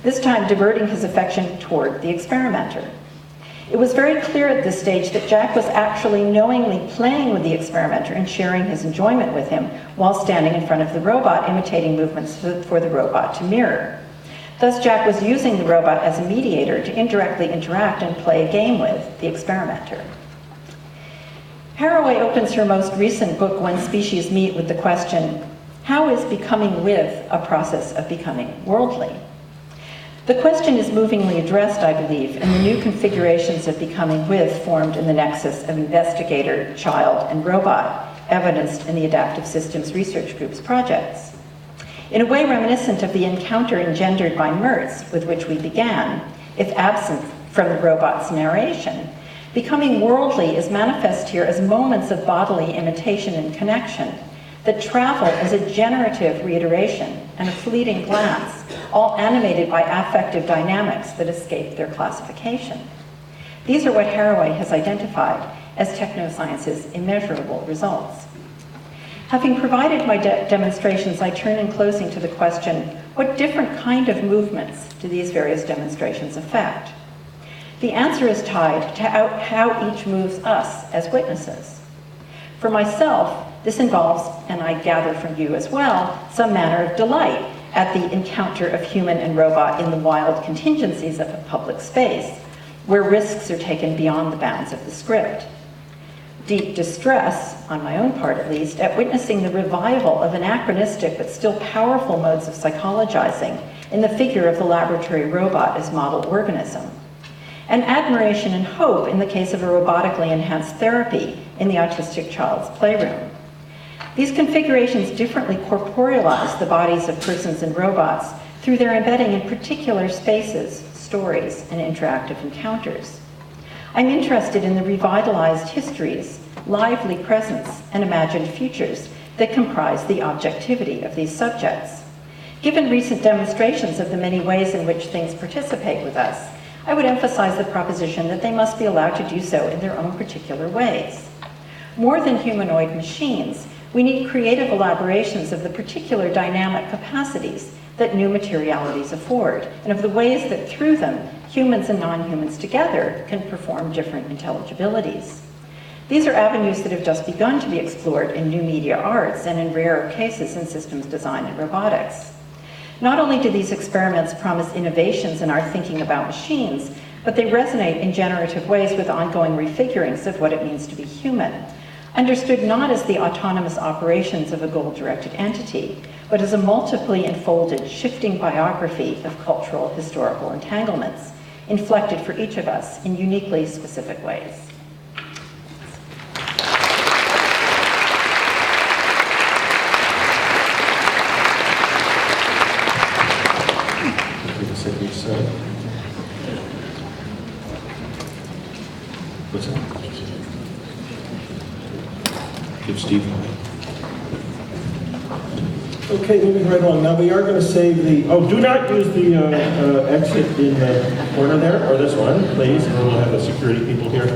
this time diverting his affection toward the experimenter. It was very clear at this stage that Jack was actually knowingly playing with the experimenter and sharing his enjoyment with him while standing in front of the robot, imitating movements for the robot to mirror. Thus, Jack was using the robot as a mediator to indirectly interact and play a game with the experimenter. Haraway opens her most recent book, When Species Meet, with the question, how is becoming with a process of becoming worldly? The question is movingly addressed, I believe, in the new configurations of becoming with formed in the nexus of investigator, child, and robot, evidenced in the Adaptive Systems Research Group's projects. In a way reminiscent of the encounter engendered by Mertz, with which we began, if absent from the robot's narration, becoming worldly is manifest here as moments of bodily imitation and connection that travel as a generative reiteration and a fleeting glance, all animated by affective dynamics that escape their classification. These are what Haraway has identified as technoscience's immeasurable results. Having provided my demonstrations, I turn in closing to the question, what different kind of movements do these various demonstrations affect? The answer is tied to how each moves us as witnesses. For myself, this involves, and I gather from you as well, some manner of delight at the encounter of human and robot in the wild contingencies of a public space, where risks are taken beyond the bounds of the script. Deep distress, on my own part at least, at witnessing the revival of anachronistic but still powerful modes of psychologizing in the figure of the laboratory robot as model organism. And admiration and hope in the case of a robotically enhanced therapy in the autistic child's playroom. These configurations differently corporealize the bodies of persons and robots through their embedding in particular spaces, stories, and interactive encounters. I'm interested in the revitalized histories, lively presence, and imagined futures that comprise the objectivity of these subjects. Given recent demonstrations of the many ways in which things participate with us, I would emphasize the proposition that they must be allowed to do so in their own particular ways. More than humanoid machines, we need creative elaborations of the particular dynamic capacities that new materialities afford, and of the ways that through them, humans and non-humans together can perform different intelligibilities. These are avenues that have just begun to be explored in new media arts and in rarer cases in systems design and robotics. Not only do these experiments promise innovations in our thinking about machines, but they resonate in generative ways with ongoing refigurings of what it means to be human, understood not as the autonomous operations of a goal-directed entity, but as a multiply enfolded, shifting biography of cultural, historical entanglements, inflected for each of us in uniquely specific ways. What's that? Give Steve one. Okay, moving right along. Now we are going to save the, do not use the exit in the corner there, or this one, please, or we'll have the security people here.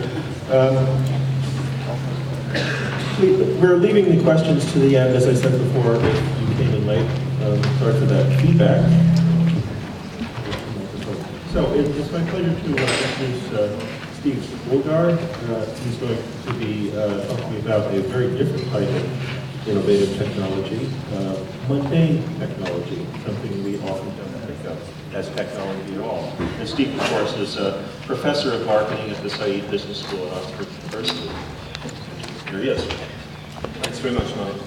We're leaving the questions to the end, as I said before, if you came in late. Sorry for that feedback. So it's my pleasure to introduce Steve Woolgar. He's going to be talking about a very different type of innovative technology, mundane technology, something we often don't think of as technology at all. And Steve, of course, is a professor of marketing at the Said Business School at Oxford University. Here he is. Thanks very much, Mike.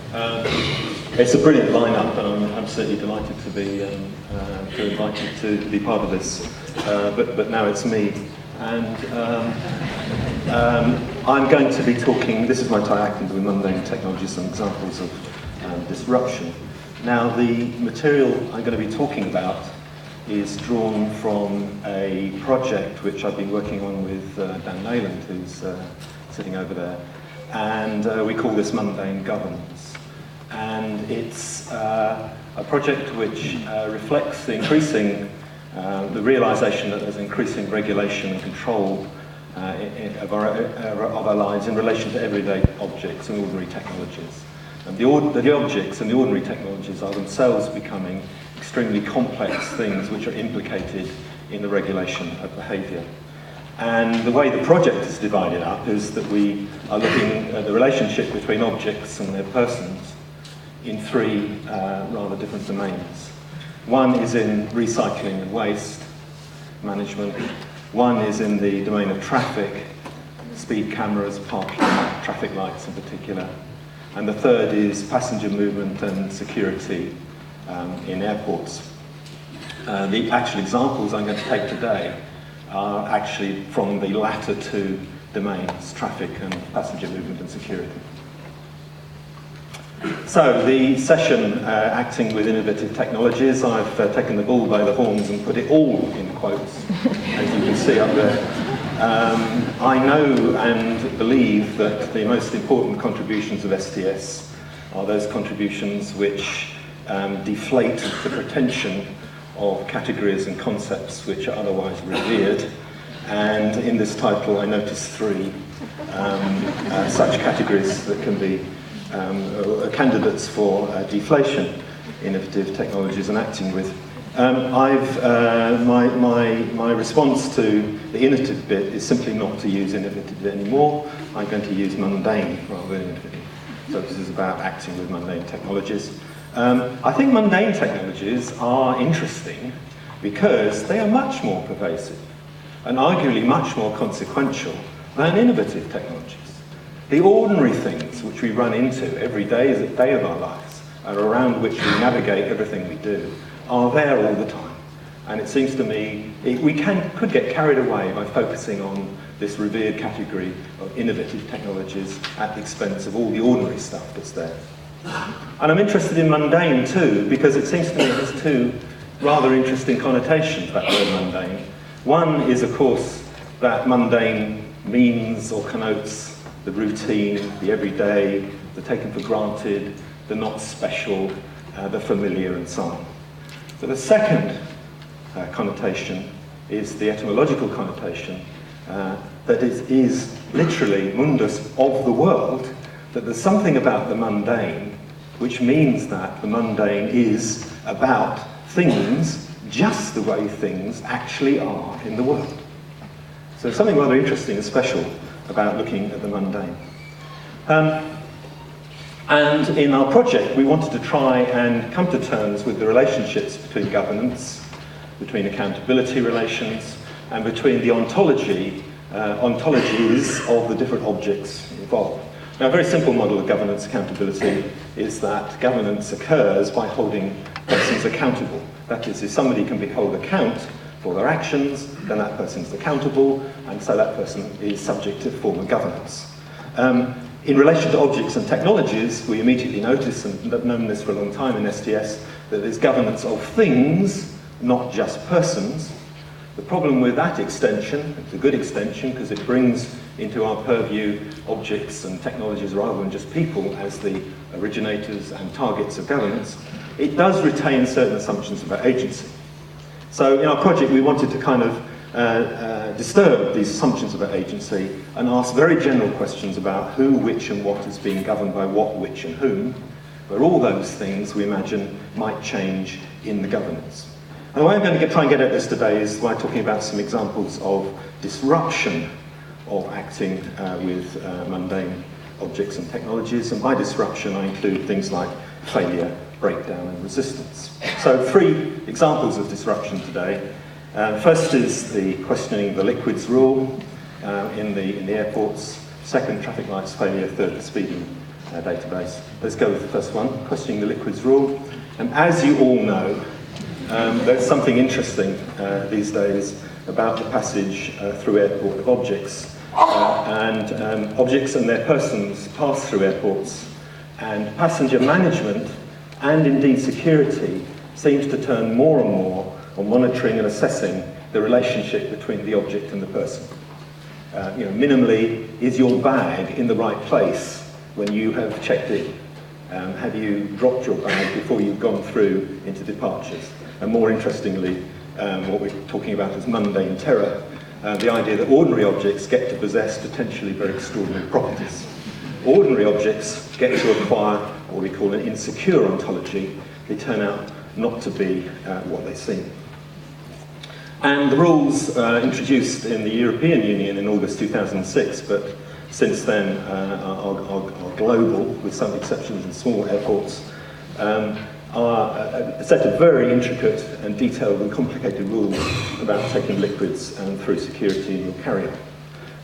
It's a brilliant lineup, and I'm absolutely delighted to be invited to be part of this. But now it's me. And I'm going to be talking, this is my tie acting with mundane technology, some examples of disruption. Now, the material I'm going to be talking about is drawn from a project which I've been working on with Dan Nayland, who's sitting over there. And we call this Mundane Governance. And it's a project which reflects the increasing the realization that there's increasing regulation and control of our lives in relation to everyday objects and ordinary technologies. And the objects and the ordinary technologies are themselves becoming extremely complex things which are implicated in the regulation of behaviour. And the way the project is divided up is that we are looking at the relationship between objects and their persons in three rather different domains. One is in recycling and waste management. One is in the domain of traffic, speed cameras, parking, traffic lights in particular. And the third is passenger movement and security in airports. The actual examples I'm going to take today are actually from the latter two domains, traffic and passenger movement and security. So the session, Acting with Innovative Technologies, I've taken the bull by the horns and put it all in quotes, as you can see up there. I know and believe that the most important contributions of STS are those contributions which deflate the pretension of categories and concepts which are otherwise revered. And in this title I notice three such categories that can be candidates for deflation: innovative technologies and acting with. My response to the innovative bit is simply not to use innovative anymore. I'm going to use mundane rather than innovative. So this is about acting with mundane technologies. I think mundane technologies are interesting because they are much more pervasive and arguably much more consequential than innovative technologies. The ordinary things which we run into every day of our lives and around which we navigate everything we do are there all the time. And it seems to me we could get carried away by focusing on this revered category of innovative technologies at the expense of all the ordinary stuff that's there. And I'm interested in mundane too, because it seems to me there's two rather interesting connotations, that word mundane. One is, of course, that mundane means or connotes the routine, the everyday, the taken for granted, the not special, the familiar, and so on. But the second connotation is the etymological connotation that is literally mundus, of the world, that there's something about the mundane which means that the mundane is about things just the way things actually are in the world. So there's something rather interesting and special about looking at the mundane. And in our project, we wanted to try and come to terms with the relationships between governance, between accountability relations, and between the ontologies of the different objects involved. Now, a very simple model of governance accountability is that governance occurs by holding persons accountable. That is, if somebody can be held account for their actions, then that person is accountable, and so that person is subject to formal governance. In relation to objects and technologies, we immediately notice, and have known this for a long time in STS, that there's governance of things, not just persons. The problem with that extension, it's a good extension because it brings into our purview objects and technologies rather than just people as the originators and targets of governance. It does retain certain assumptions about agency. So in our project we wanted to kind of disturb these assumptions about agency and ask very general questions about who, which and what is being governed by what, which and whom, where all those things we imagine might change in the governance. And the way I'm going to try and get at this today is by talking about some examples of disruption of acting with mundane objects and technologies. And by disruption I include things like failure, breakdown and resistance. So three examples of disruption today. First is the questioning the liquids rule in the airports. Second, traffic lights failure. Third, the speeding database. Let's go with the first one, questioning the liquids rule. And as you all know, there's something interesting these days about the passage through airport of objects. Objects and their persons pass through airports, and passenger management and indeed security seems to turn more and more on monitoring and assessing the relationship between the object and the person. Minimally, is your bag in the right place when you have checked in? Have you dropped your bag before you've gone through into departures? And more interestingly, what we're talking about is mundane terror, the idea that ordinary objects get to possess potentially very extraordinary properties. Ordinary objects get to acquire what we call an insecure ontology. They turn out not to be what they seem. And the rules introduced in the European Union in August 2006, but since then are global, with some exceptions in small airports, are a set of very intricate and detailed and complicated rules about taking liquids through security in your carry-on.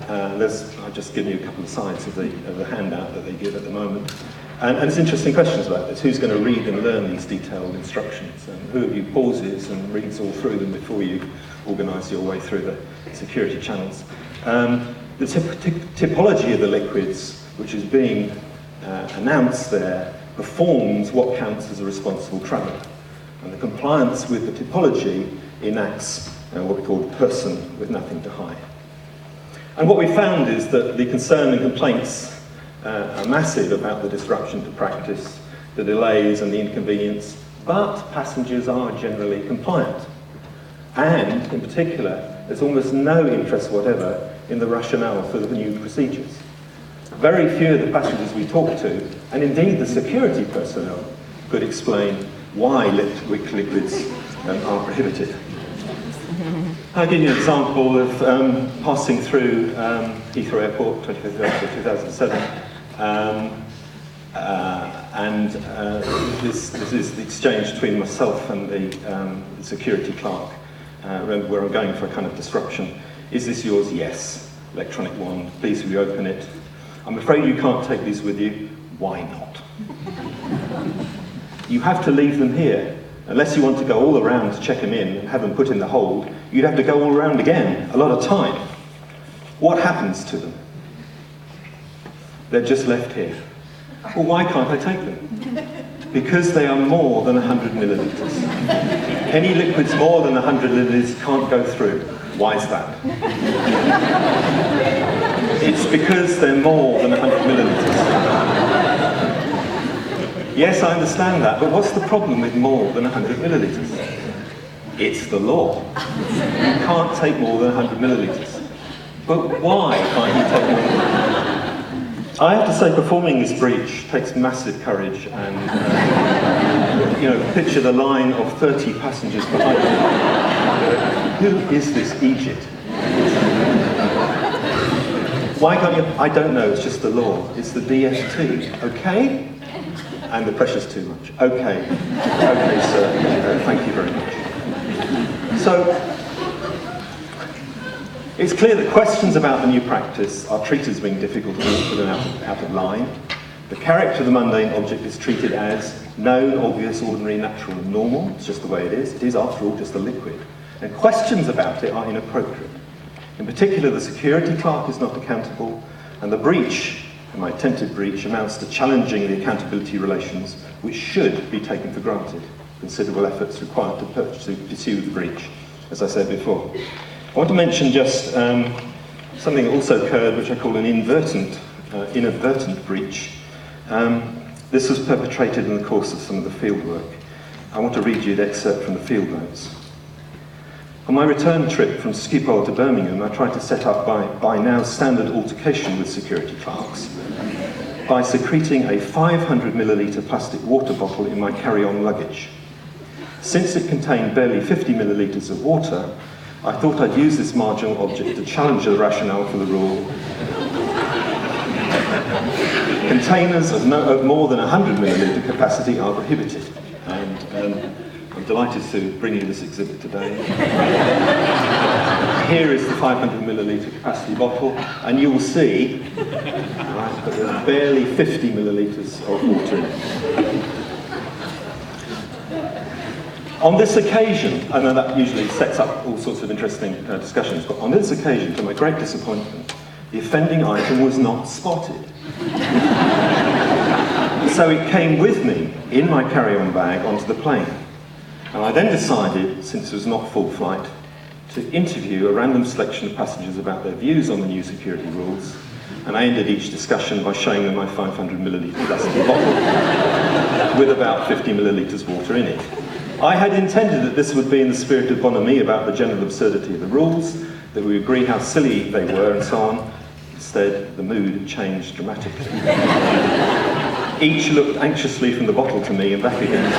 I'll just give you a couple of sides of the handout that they give at the moment. And there's interesting questions about this. Who's going to read and learn these detailed instructions? And who of you pauses and reads all through them before you organise your way through the security channels? The typology of the liquids, which is being announced there, performs what counts as a responsible traveller. And the compliance with the typology enacts what we call person with nothing to hide. And what we found is that the concern and complaints are massive about the disruption to practice, the delays and the inconvenience, but passengers are generally compliant. And, in particular, there's almost no interest whatever in the rationale for the new procedures. Very few of the passengers we talked to, and indeed the security personnel, could explain why liquids are prohibited. I'll give you an example of passing through Heathrow Airport, 25th of April 2007, this is the exchange between myself and the security clerk, where I'm going for a kind of disruption. Is this yours? Yes. Electronic wand. Please will you open it? I'm afraid you can't take these with you. Why not? You have to leave them here. Unless you want to go all around to check them in and have them put in the hold, you'd have to go all around again, a lot of time. What happens to them? They're just left here. Well, why can't I take them? Because they are more than 100 millilitres. Any liquids more than 100 millilitres can't go through. Why is that? It's because they're more than 100 millilitres. Yes, I understand that, but what's the problem with more than 100 millilitres? It's the law. You can't take more than 100 millilitres. But why can't you take more? I have to say, performing this breach takes massive courage, and picture the line of 30 passengers behind you. Who is this Egypt? Why can't you? I don't know, it's just the law. It's the DFT, okay? And the pressure's too much. Okay, sir, thank you very much. So, it's clear that questions about the new practice are treated as being difficult and awkward and out of line. The character of the mundane object is treated as known, obvious, ordinary, natural, and normal. It's just the way it is. It is, after all, just a liquid. And questions about it are inappropriate. In particular, the security clerk is not accountable, and the breach, my attempted breach, amounts to challenging the accountability relations, which should be taken for granted. Considerable efforts required to pursue the breach, as I said before. I want to mention just something that also occurred, which I call an inadvertent breach. This was perpetrated in the course of some of the field work. I want to read you the excerpt from the field notes. On my return trip from Schiphol to Birmingham, I tried to set up by now standard altercation with security clerks by secreting a 500 millilitre plastic water bottle in my carry-on luggage. Since it contained barely 50 millilitres of water, I thought I'd use this marginal object to challenge the rationale for the rule. Containers of more than 100 millilitre capacity are prohibited. And I'm delighted to bring you this exhibit today. Here is the 500 millilitre capacity bottle, and you will see that there's barely 50 millilitres of water in it. On this occasion, I know that usually sets up all sorts of interesting discussions, but on this occasion, to my great disappointment, the offending item was not spotted. So it came with me in my carry-on bag onto the plane. And I then decided, since it was not full flight, to interview a random selection of passengers about their views on the new security rules, and I ended each discussion by showing them my 500 millilitre plastic bottle with about 50 millilitres water in it. I had intended that this would be in the spirit of bonhomie about the general absurdity of the rules, that we agree how silly they were and so on. Instead, the mood changed dramatically. Each looked anxiously from the bottle to me and back again.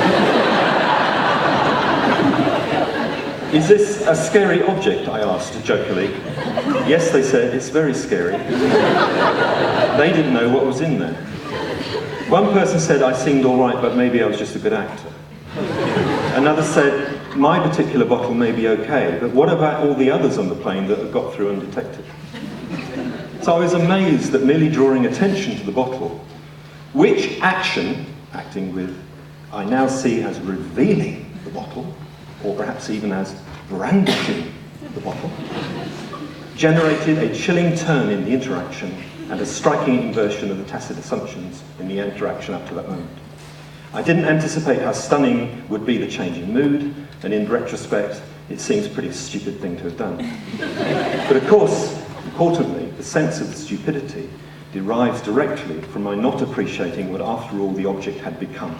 Is this a scary object, I asked jokingly. Yes, they said, it's very scary. They didn't know what was in there. One person said I seemed all right, but maybe I was just a good actor. Another said, my particular bottle may be okay, but what about all the others on the plane that have got through undetected? So I was amazed that merely drawing attention to the bottle, which action, acting with, I now see as revealing the bottle, or perhaps even as brandishing the bottle, generated a chilling turn in the interaction and a striking inversion of the tacit assumptions in the interaction up to that moment. I didn't anticipate how stunning would be the change in mood, and in retrospect, it seems a pretty stupid thing to have done. But of course, importantly, the sense of the stupidity derives directly from my not appreciating what, after all, the object had become,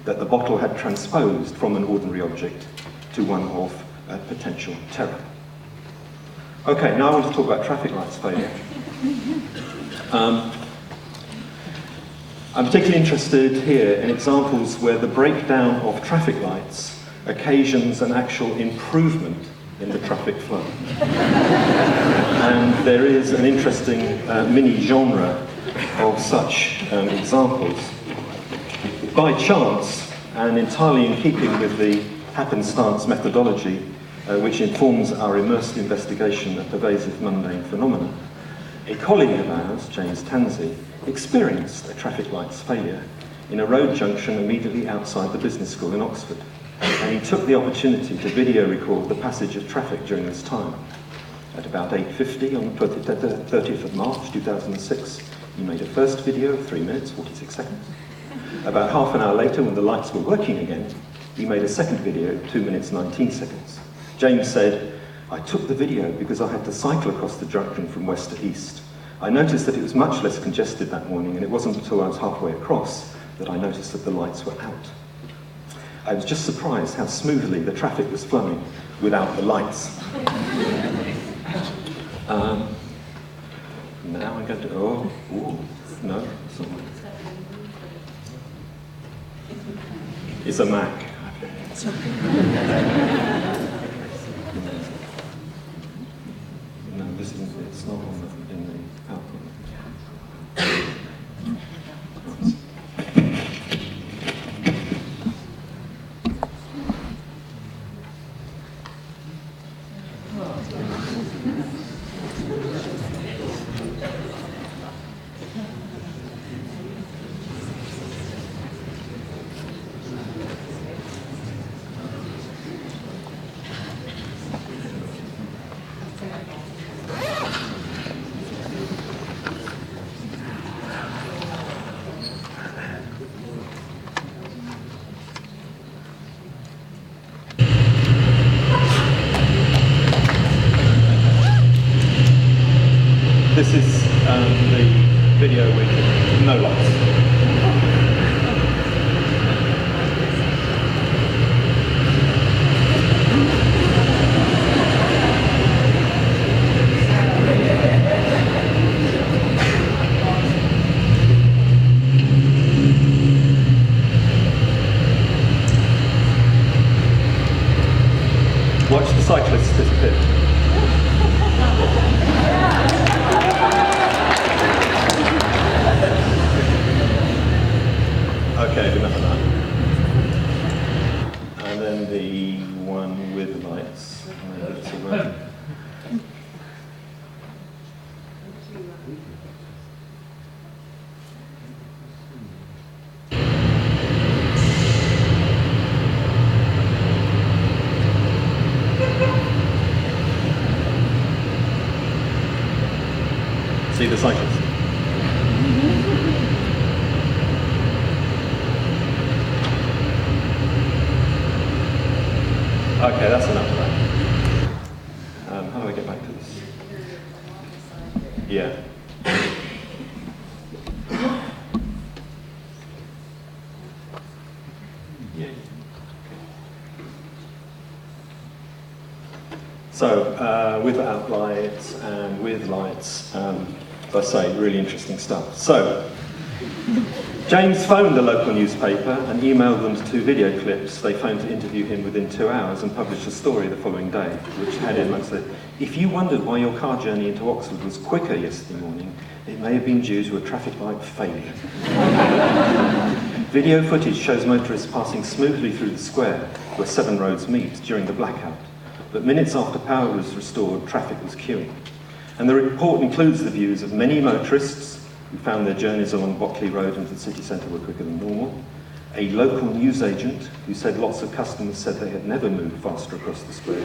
that the bottle had transposed from an ordinary object to one of potential terror. Okay, now I want to talk about traffic lights failure. I'm particularly interested here in examples where the breakdown of traffic lights occasions an actual improvement in the traffic flow. And there is an interesting mini-genre of such examples. By chance, and entirely in keeping with the happenstance methodology which informs our immersed investigation of pervasive mundane phenomena, a colleague of ours, James Tansey, experienced a traffic lights failure in a road junction immediately outside the business school in Oxford, and he took the opportunity to video record the passage of traffic during this time. At about 8:50 on the 30th of March 2006, he made a first video of 3 minutes 46 seconds. About half an hour later, when the lights were working again, he made a second video, 2 minutes 19 seconds. James said, I took the video because I had to cycle across the junction from west to east. I noticed that it was much less congested that morning, and it wasn't until I was halfway across that I noticed that the lights were out. I was just surprised how smoothly the traffic was flowing without the lights. Now I'm going to, no, it's a Mac. No, this isn't, it's not on the, in the PowerPoint. This is the video with no lights. Watch the cyclists disappear. Okay, enough of that. And then the one with the lights. See the cyclist. Okay, that's enough of that. How do I get back to this? Yeah. So, without lights and with lights, as I say, really interesting stuff. So, James phoned the local newspaper and emailed them 2 video clips they phoned to interview him within 2 hours and published a story the following day, which had in and said, "If you wondered why your car journey into Oxford was quicker yesterday morning, it may have been due to a traffic light failure." Video footage shows motorists passing smoothly through the square where 7 roads meet during the blackout. But minutes after power was restored, traffic was queuing. And the report includes the views of many motorists who found their journeys along Bockley Road into the city centre were quicker than normal, a local newsagent who said lots of customers said they had never moved faster across the square,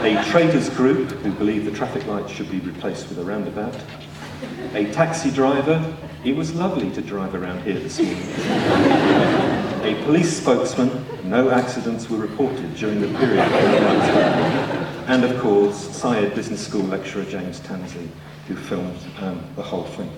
a traders group who believed the traffic lights should be replaced with a roundabout, a taxi driver, "It was lovely to drive around here this morning," a police spokesman, "No accidents were reported during the period," and of course, Syed Business School lecturer James Tansey, who filmed the whole thing.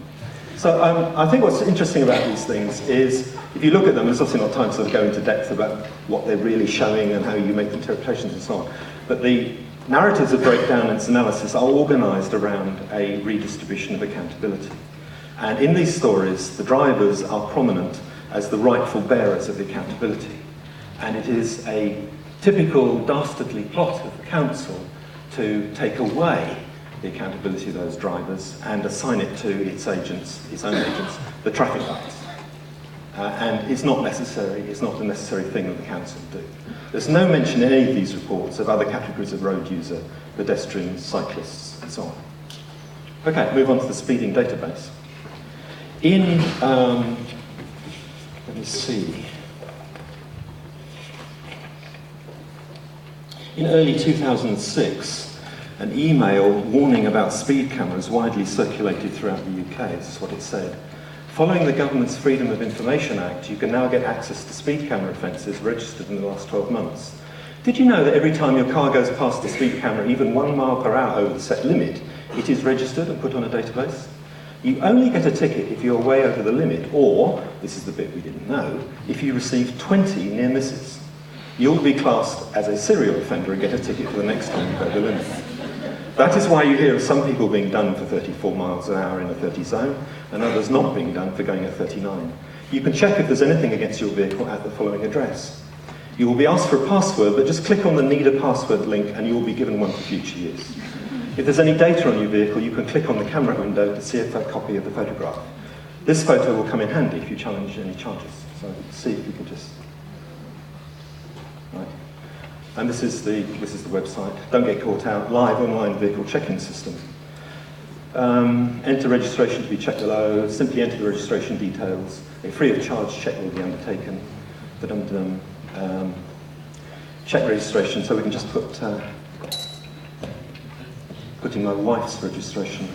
So I think what's interesting about these things is, if you look at them, there's obviously not time to sort of go into depth about what they're really showing and how you make interpretations and so on, but the narratives of breakdown and its analysis are organised around a redistribution of accountability. And in these stories, the drivers are prominent as the rightful bearers of the accountability. And it is a typical dastardly plot of the council to take away the accountability of those drivers and assign it to its agents, its own agents, the traffic lights. And it's not necessary, it's not the necessary thing that the council do. There's no mention in any of these reports of other categories of road user, pedestrians, cyclists, and so on. Okay, move on to the speeding database. In, let me see. In early 2006, an email warning about speed cameras widely circulated throughout the UK. This is what it said. "Following the government's Freedom of Information Act, you can now get access to speed camera offences registered in the last 12 months. Did you know that every time your car goes past the speed camera, even 1 mile per hour over the set limit, it is registered and put on a database? You only get a ticket if you're way over the limit, or, this is the bit we didn't know, if you receive 20 near misses. You'll be classed as a serial offender and get a ticket for the next time you go over the limit. That is why you hear of some people being done for 34 miles an hour in a 30 zone, and others not being done for going at 39. You can check if there's anything against your vehicle at the following address. You will be asked for a password, but just click on the Need a Password link and you will be given one for future use. If there's any data on your vehicle, you can click on the camera window to see a copy of the photograph. This photo will come in handy if you challenge any charges. So see if you can just... Right. And this is the website. Don't get caught out. Live online vehicle check-in system. Enter registration to be checked below. Simply enter the registration details. A free of charge check will be undertaken. Check registration. So we can just put in my wife's registration.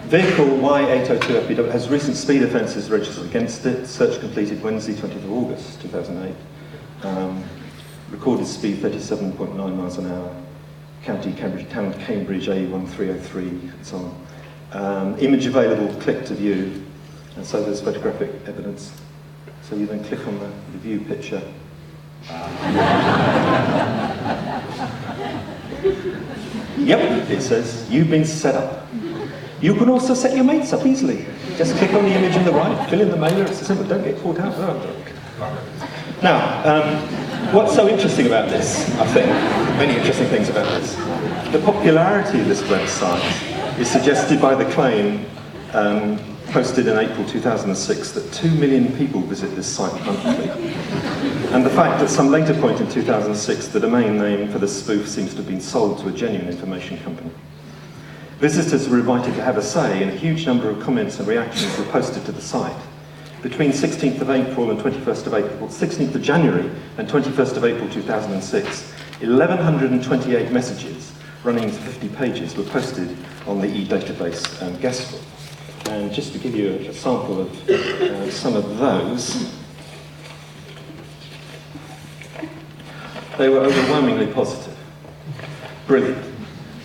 Vehicle Y802FBW has recent speed offences registered against it. Search completed Wednesday, 20th of August, 2008. Recorded speed 37.9 miles an hour. County Cambridge, Town Cambridge A1303, and so on. Image available, click to view. And so there's photographic evidence. So you then click on the view picture. Yep, it says, you've been set up. You can also set your mates up easily. Just click on the image on the right, fill in the mailer, it's simple, don't get caught out. Now, what's so interesting about this, I think, many interesting things about this, the popularity of this website is suggested by the claim posted in April 2006 that 2 million people visit this site monthly. And the fact that at some later point in 2006, the domain name for the spoof seems to have been sold to a genuine information company. Visitors were invited to have a say, and a huge number of comments and reactions were posted to the site. Between 16th of April and 21st of April, 16th of January and 21st of April 2006, 1,128 messages running to 50 pages were posted on the e-database guest book. And just to give you a sample of some of those, they were overwhelmingly positive. Brilliant.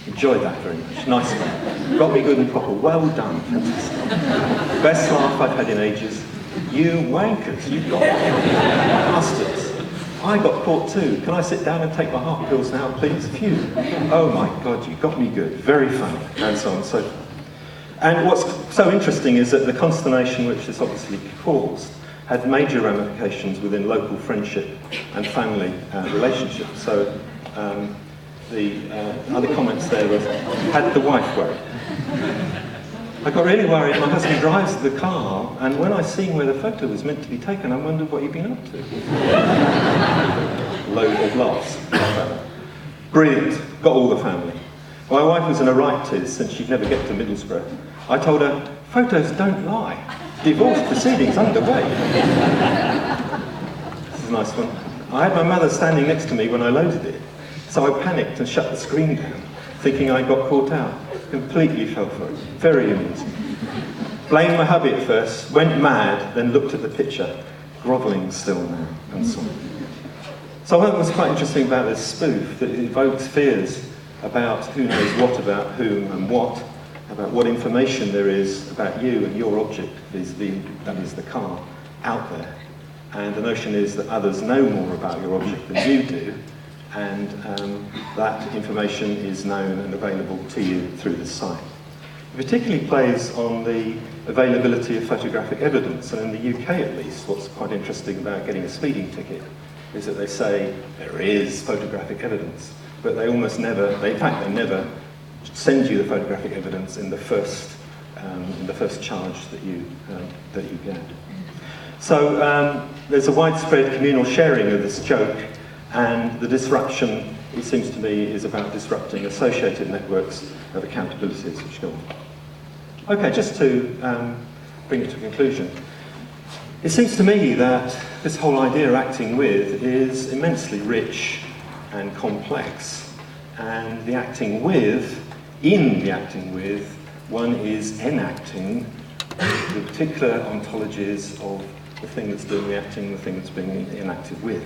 Enjoyed that very much. Nice one. Got me good and proper. Well done. Fantastic. Best laugh I've had in ages. You wankers. You got it. Bastards. I got caught too. Can I sit down and take my half pills now, please? Phew. Oh my God, you got me good. Very funny, and so on and so forth. And what's so interesting is that the consternation which this obviously caused had major ramifications within local friendship and family relationships. So the other comments there was, had the wife worried? I got really worried. My husband drives the car, and when I seen where the photo was meant to be taken, I wondered what he'd been up to. Load of laughs. Brilliant. Got all the family. My wife was in a right tiz since she'd never get to Middlesbrough. I told her, photos don't lie. Divorce proceedings underway. This is a nice one. I had my mother standing next to me when I loaded it, so I panicked and shut the screen down, thinking I got caught out. Completely fell for it. Very amusing. Blamed my hubby at first, went mad, then looked at the picture, grovelling still now, and so on. So I thought it was quite interesting about this spoof, that it evokes fears about who knows what about whom and what, about what information there is about you and your object, that is the car, out there. And the notion is that others know more about your object than you do, and that information is known and available to you through the site. It particularly plays on the availability of photographic evidence, and in the UK at least, what's quite interesting about getting a speeding ticket is that they say there is photographic evidence, but they almost never, in fact they never send you the photographic evidence in the first charge that you get. So there's a widespread communal sharing of this joke, and the disruption, it seems to me, is about disrupting associated networks of accountabilities which go on. Okay, just to bring it to a conclusion. It seems to me that this whole idea of acting with is immensely rich and complex, and the acting with, one is enacting the particular ontologies of the thing that's doing the acting, the thing that's being enacted with.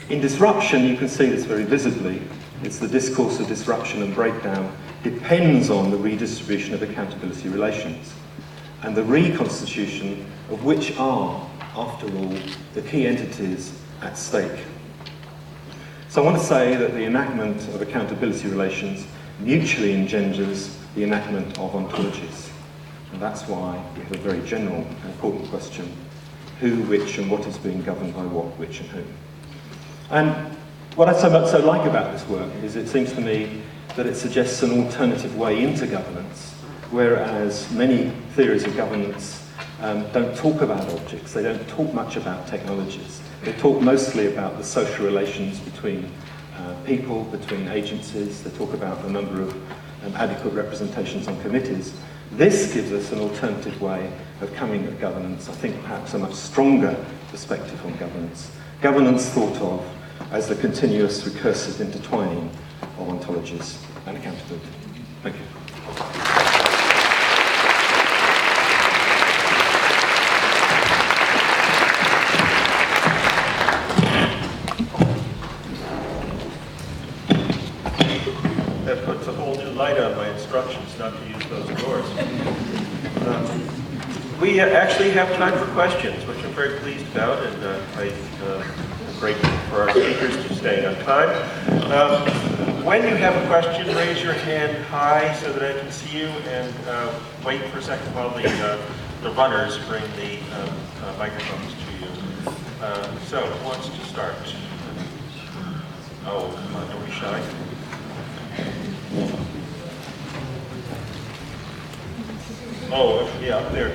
In disruption, you can see this very visibly. It's the discourse of disruption and breakdown depends on the redistribution of accountability relations, and the reconstitution of which are, after all, the key entities at stake. So I want to say that the enactment of accountability relations mutually engenders the enactment of ontologies. And that's why we have a very general and important question: who, which, and what is being governed by what, which, and whom. And what I so like about this work is it seems to me that it suggests an alternative way into governance, whereas many theories of governance don't talk about objects, they don't talk much about technologies. They talk mostly about the social relations between people, between agencies. They talk about the number of adequate representations on committees. This gives us an alternative way of coming at governance, I think perhaps a much stronger perspective on governance. Governance thought of as the continuous recursive intertwining of ontologies and accountability. Thank you. That puts a whole new light on my instructions not to use those doors. We actually have time for questions, which I'm very pleased about, and I'm grateful for our speakers to staying on time. When you have a question, raise your hand high so that I can see you, and wait for a second while the runners bring the microphones to you. So, who wants to start? Oh, come on, don't be shy. Oh, yeah, up there.